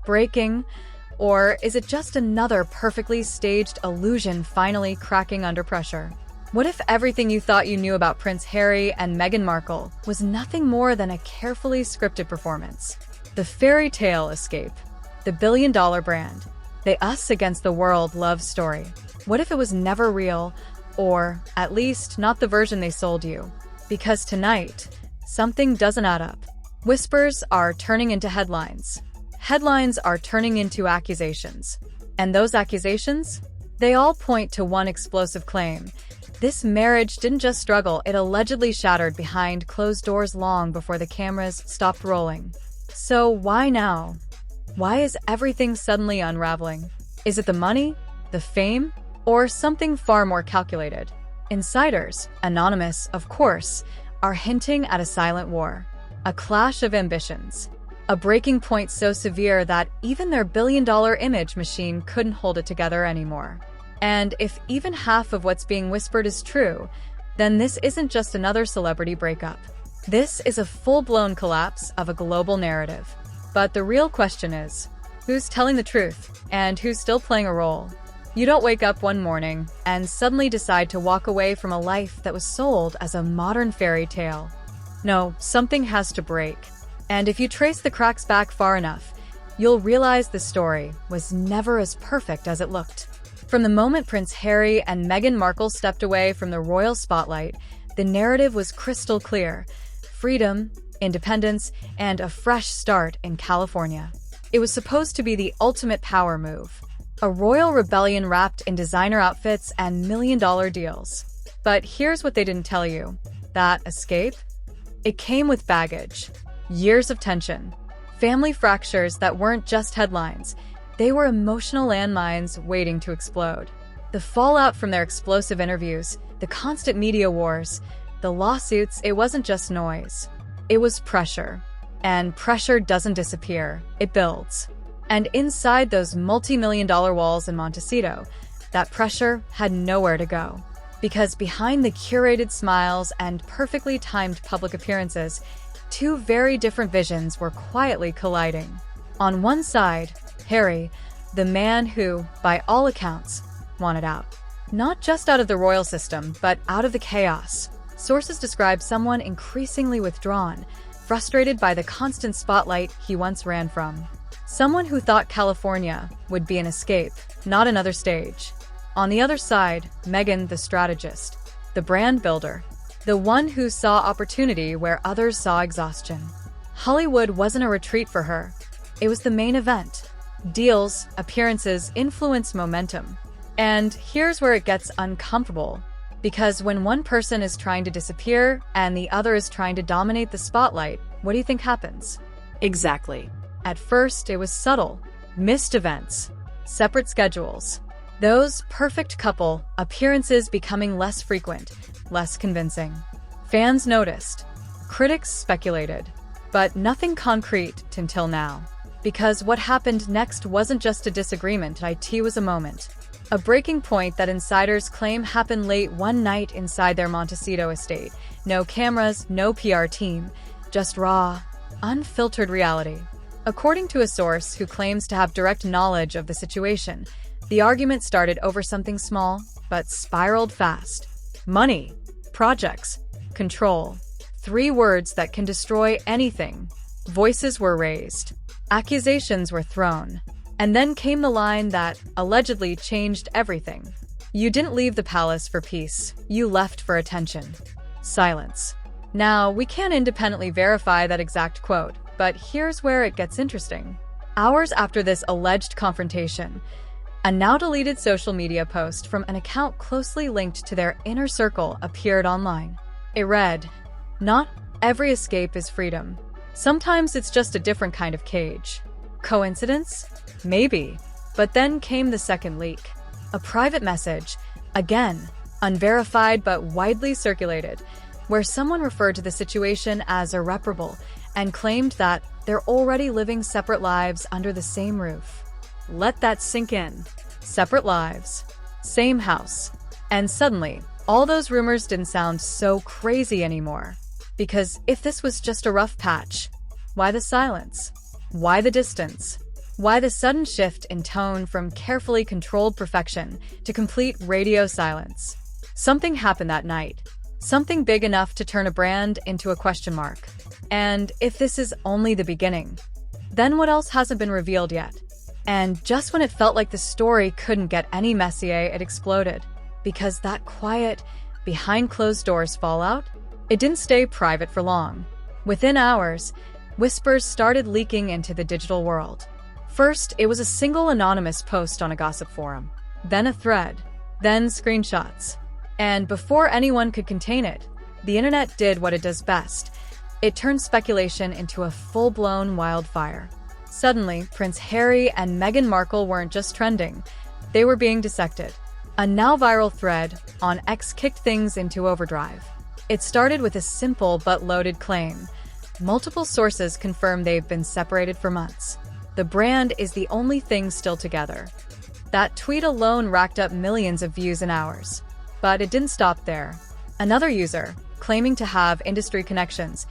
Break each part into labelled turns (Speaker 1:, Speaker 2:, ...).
Speaker 1: Breaking? Or is it just another perfectly staged illusion finally cracking under pressure? What if everything you thought you knew about Prince Harry and Meghan Markle was nothing more than a carefully scripted performance? The fairy tale escape. The billion-dollar brand. The us against the world love story. What if it was never real, or at least not the version they sold you? Because tonight, something doesn't add up. Whispers are turning into headlines. Headlines are turning into accusations. And those accusations? They all point to one explosive claim. This marriage didn't just struggle, it allegedly shattered behind closed doors long before the cameras stopped rolling. So why now? Why is everything suddenly unraveling? Is it the money? The fame? Or something far more calculated? Insiders, anonymous, of course, are hinting at a silent war. A clash of ambitions. A breaking point so severe that even their billion-dollar image machine couldn't hold it together anymore. And if even half of what's being whispered is true, then this isn't just another celebrity breakup. This is a full-blown collapse of a global narrative. But the real question is, who's telling the truth and who's still playing a role? You don't wake up one morning and suddenly decide to walk away from a life that was sold as a modern fairy tale. No, something has to break. And if you trace the cracks back far enough, you'll realize the story was never as perfect as it looked. From the moment Prince Harry and Meghan Markle stepped away from the royal spotlight, the narrative was crystal clear. Freedom, independence, and a fresh start in California. It was supposed to be the ultimate power move. A royal rebellion wrapped in designer outfits and million-dollar deals. But here's what they didn't tell you. That escape? It came with baggage. Years of tension. Family fractures that weren't just headlines. They were emotional landmines waiting to explode. The fallout from their explosive interviews, the constant media wars, the lawsuits, it wasn't just noise. It was pressure. And pressure doesn't disappear, it builds. And inside those multi-million-dollar walls in Montecito, that pressure had nowhere to go. Because behind the curated smiles and perfectly timed public appearances, two very different visions were quietly colliding. On one side, Harry, the man who, by all accounts, wanted out. Not just out of the royal system, but out of the chaos. Sources describe someone increasingly withdrawn, frustrated by the constant spotlight he once ran from. Someone who thought California would be an escape, not another stage. On the other side, Meghan, the strategist, the brand builder, the one who saw opportunity where others saw exhaustion. Hollywood wasn't a retreat for her. It was the main event. Deals, appearances, influence, momentum. And here's where it gets uncomfortable. Because when one person is trying to disappear and the other is trying to dominate the spotlight, what do you think happens?
Speaker 2: Exactly.
Speaker 1: At first, it was subtle. Missed events. Separate schedules. Those perfect couple appearances becoming less frequent, less convincing. Fans noticed. Critics speculated. But nothing concrete until now. Because what happened next wasn't just a disagreement, it was a moment. A breaking point that insiders claim happened late one night inside their Montecito estate. No cameras, no PR team, just raw, unfiltered reality. According to a source who claims to have direct knowledge of the situation, the argument started over something small, but spiraled fast. Money, projects, control. 3 words that can destroy anything. Voices were raised. Accusations were thrown. And then came the line that allegedly changed everything. You didn't leave the palace for peace. You left for attention. Silence. Now, we can't independently verify that exact quote, but here's where it gets interesting. Hours after this alleged confrontation, a now-deleted social media post from an account closely linked to their inner circle appeared online. It read, "Not every escape is freedom. Sometimes it's just a different kind of cage." Coincidence? Maybe. But then came the second leak. A private message, again, unverified but widely circulated, where someone referred to the situation as irreparable and claimed that they're already living separate lives under the same roof. Let that sink in. Separate lives. Same house. And suddenly, all those rumors didn't sound so crazy anymore. Because if this was just a rough patch, why the silence? Why the distance? Why the sudden shift in tone from carefully controlled perfection to complete radio silence? Something happened that night. Something big enough to turn a brand into a question mark. And if this is only the beginning, then what else hasn't been revealed yet? And just when it felt like the story couldn't get any messier, it exploded. Because that quiet, behind closed doors fallout, it didn't stay private for long. Within hours, whispers started leaking into the digital world. First, it was a single anonymous post on a gossip forum, then a thread, then screenshots. And before anyone could contain it, the internet did what it does best. It turned speculation into a full-blown wildfire. Suddenly, Prince Harry and Meghan Markle weren't just trending, they were being dissected. A now-viral thread on X kicked things into overdrive. It started with a simple but loaded claim. Multiple sources confirm they've been separated for months. The brand is the only thing still together. That tweet alone racked up millions of views in hours. But it didn't stop there. Another user, claiming to have industry connections,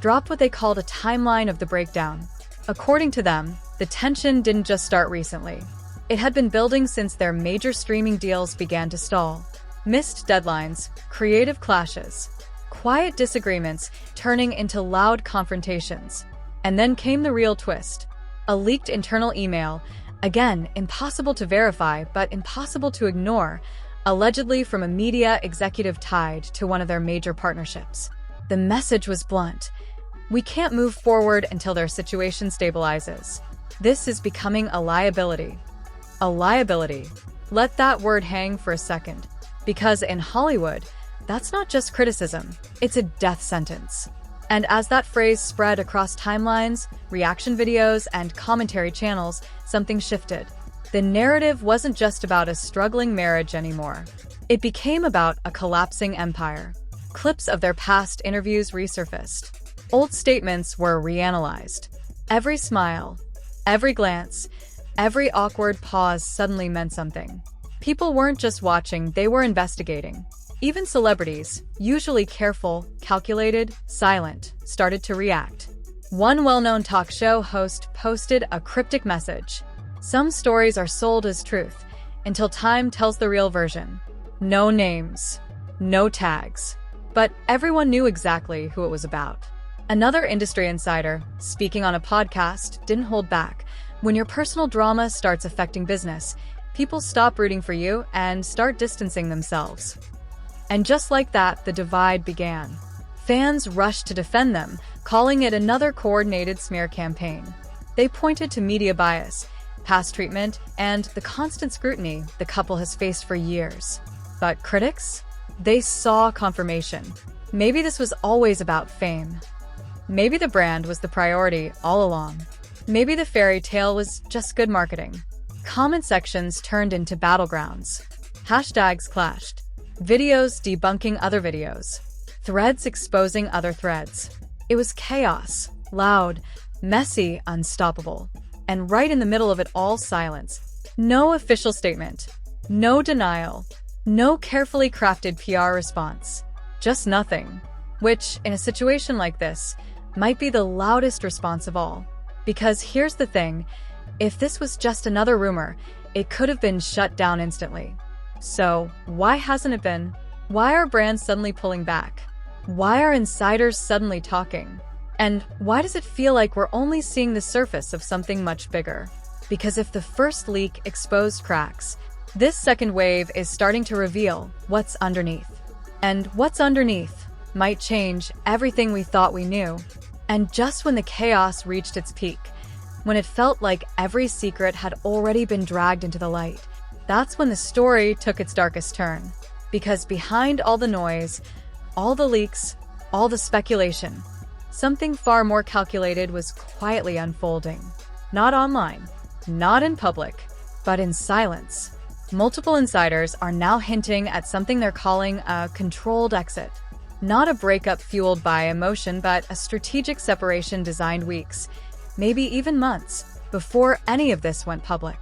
Speaker 1: dropped what they called a timeline of the breakdown. According to them, the tension didn't just start recently. It had been building since their major streaming deals began to stall. Missed deadlines, creative clashes, quiet disagreements turning into loud confrontations. And then came the real twist. A leaked internal email, again, impossible to verify but impossible to ignore, allegedly from a media executive tied to one of their major partnerships. The message was blunt. We can't move forward until their situation stabilizes. This is becoming a liability. A liability. Let that word hang for a second. Because in Hollywood, that's not just criticism, it's a death sentence. And as that phrase spread across timelines, reaction videos, and commentary channels, something shifted. The narrative wasn't just about a struggling marriage anymore. It became about a collapsing empire. Clips of their past interviews resurfaced. Old statements were reanalyzed. Every smile, every glance, every awkward pause suddenly meant something. People weren't just watching, they were investigating. Even celebrities, usually careful, calculated, silent, started to react. One well-known talk show host posted a cryptic message. Some stories are sold as truth, until time tells the real version. No names, no tags. But everyone knew exactly who it was about. Another industry insider, speaking on a podcast, didn't hold back. When your personal drama starts affecting business, people stop rooting for you and start distancing themselves. And just like that, the divide began. Fans rushed to defend them, calling it another coordinated smear campaign. They pointed to media bias, past treatment, and the constant scrutiny the couple has faced for years. But critics? They saw confirmation. Maybe this was always about fame. Maybe the brand was the priority all along. Maybe the fairy tale was just good marketing. Comment sections turned into battlegrounds. Hashtags clashed. Videos debunking other videos. Threads exposing other threads. It was chaos, loud, messy, unstoppable. And right in the middle of it all, silence. No official statement. No denial. No carefully crafted PR response. Just nothing. Which, in a situation like this, might be the loudest response of all. Because here's the thing, if this was just another rumor, it could have been shut down instantly. So, why hasn't it been? Why are brands suddenly pulling back? Why are insiders suddenly talking? And why does it feel like we're only seeing the surface of something much bigger? Because if the first leak exposed cracks, this second wave is starting to reveal what's underneath. And what's underneath might change everything we thought we knew. And just when the chaos reached its peak, when it felt like every secret had already been dragged into the light, that's when the story took its darkest turn. Because behind all the noise, all the leaks, all the speculation, something far more calculated was quietly unfolding. Not online, not in public, but in silence. Multiple insiders are now hinting at something they're calling a controlled exit. Not a breakup fueled by emotion, but a strategic separation designed weeks, maybe even months, before any of this went public.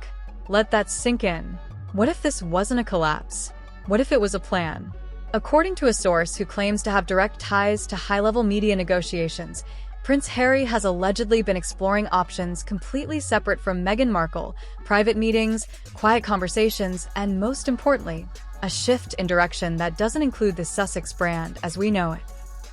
Speaker 1: Let that sink in. What if this wasn't a collapse? What if it was a plan? According to a source who claims to have direct ties to high-level media negotiations, Prince Harry has allegedly been exploring options completely separate from Meghan Markle, private meetings, quiet conversations, and most importantly, a shift in direction that doesn't include the Sussex brand as we know it.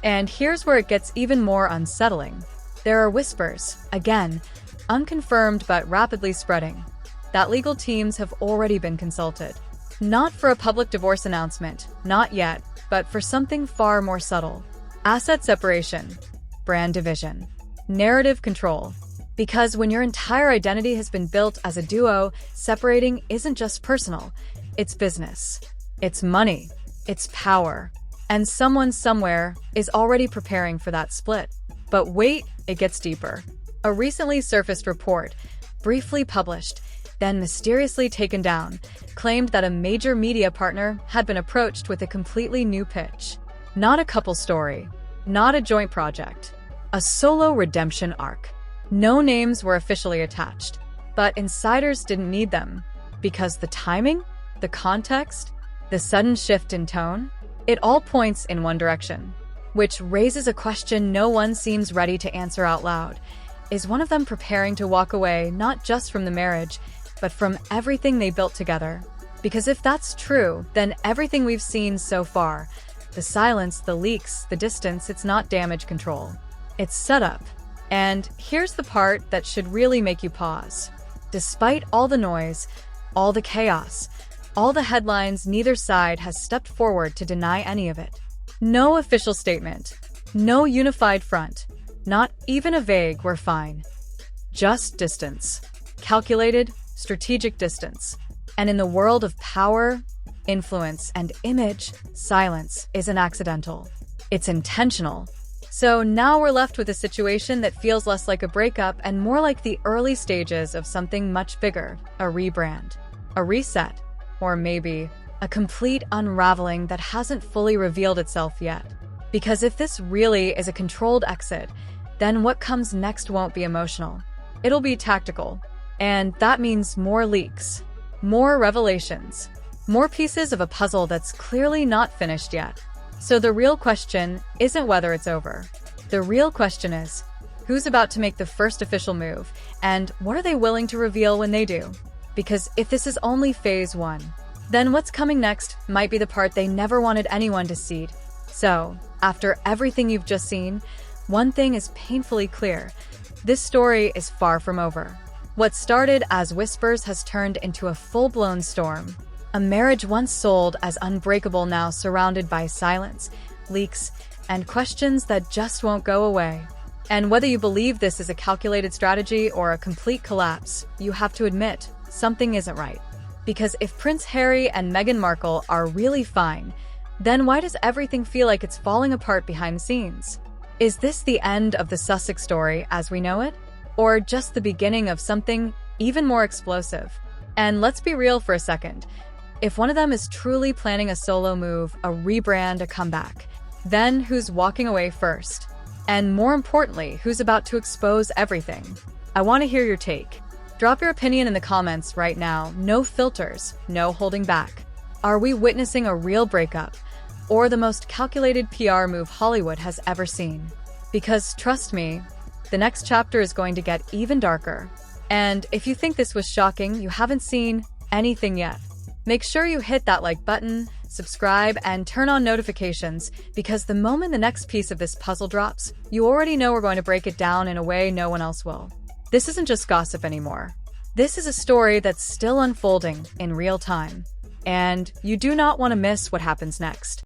Speaker 1: And here's where it gets even more unsettling. There are whispers, again, unconfirmed but rapidly spreading, that legal teams have already been consulted. Not for a public divorce announcement, not yet, but for something far more subtle. Asset separation, brand division, narrative control. Because when your entire identity has been built as a duo, separating isn't just personal, it's business. It's money. It's power. And someone somewhere is already preparing for that split. But wait, it gets deeper. A recently surfaced report, briefly published, then mysteriously taken down, claimed that a major media partner had been approached with a completely new pitch. Not a couple story, not a joint project, a solo redemption arc. No names were officially attached, but insiders didn't need them, because the timing, the context, the sudden shift in tone, it all points in one direction, which raises a question no one seems ready to answer out loud. Is one of them preparing to walk away not just from the marriage, but from everything they built together? Because if that's true, then everything we've seen so far, the silence, the leaks, the distance, it's not damage control. It's setup. And here's the part that should really make you pause. Despite all the noise, all the chaos, all the headlines, neither side has stepped forward to deny any of it. No official statement, no unified front, not even a vague "we're fine." Just distance. Calculated, strategic distance. And in the world of power, influence, and image, silence isn't accidental. It's intentional. So now we're left with a situation that feels less like a breakup and more like the early stages of something much bigger, a rebrand, a reset, or maybe a complete unraveling that hasn't fully revealed itself yet. Because if this really is a controlled exit, then what comes next won't be emotional. It'll be tactical. And that means more leaks, more revelations, more pieces of a puzzle that's clearly not finished yet. So the real question isn't whether it's over. The real question is, who's about to make the first official move, and what are they willing to reveal when they do? Because if this is only phase one, then what's coming next might be the part they never wanted anyone to see. So, after everything you've just seen, one thing is painfully clear. This story is far from over. What started as whispers has turned into a full-blown storm. A marriage once sold as unbreakable now surrounded by silence, leaks, and questions that just won't go away. And whether you believe this is a calculated strategy or a complete collapse, you have to admit, something isn't right. Because if Prince Harry and Meghan Markle are really fine, then why does everything feel like it's falling apart behind the scenes? Is this the end of the Sussex story as we know it? Or just the beginning of something even more explosive? And let's be real for a second. If one of them is truly planning a solo move, a rebrand, a comeback, then who's walking away first? And more importantly, who's about to expose everything? I want to hear your take. Drop your opinion in the comments right now. No filters, no holding back. Are we witnessing a real breakup, or the most calculated PR move Hollywood has ever seen? Because trust me, the next chapter is going to get even darker. And if you think this was shocking, you haven't seen anything yet. Make sure you hit that like button, subscribe, and turn on notifications, because the moment the next piece of this puzzle drops, you already know we're going to break it down in a way no one else will. This isn't just gossip anymore. This is a story that's still unfolding in real time. And you do not want to miss what happens next.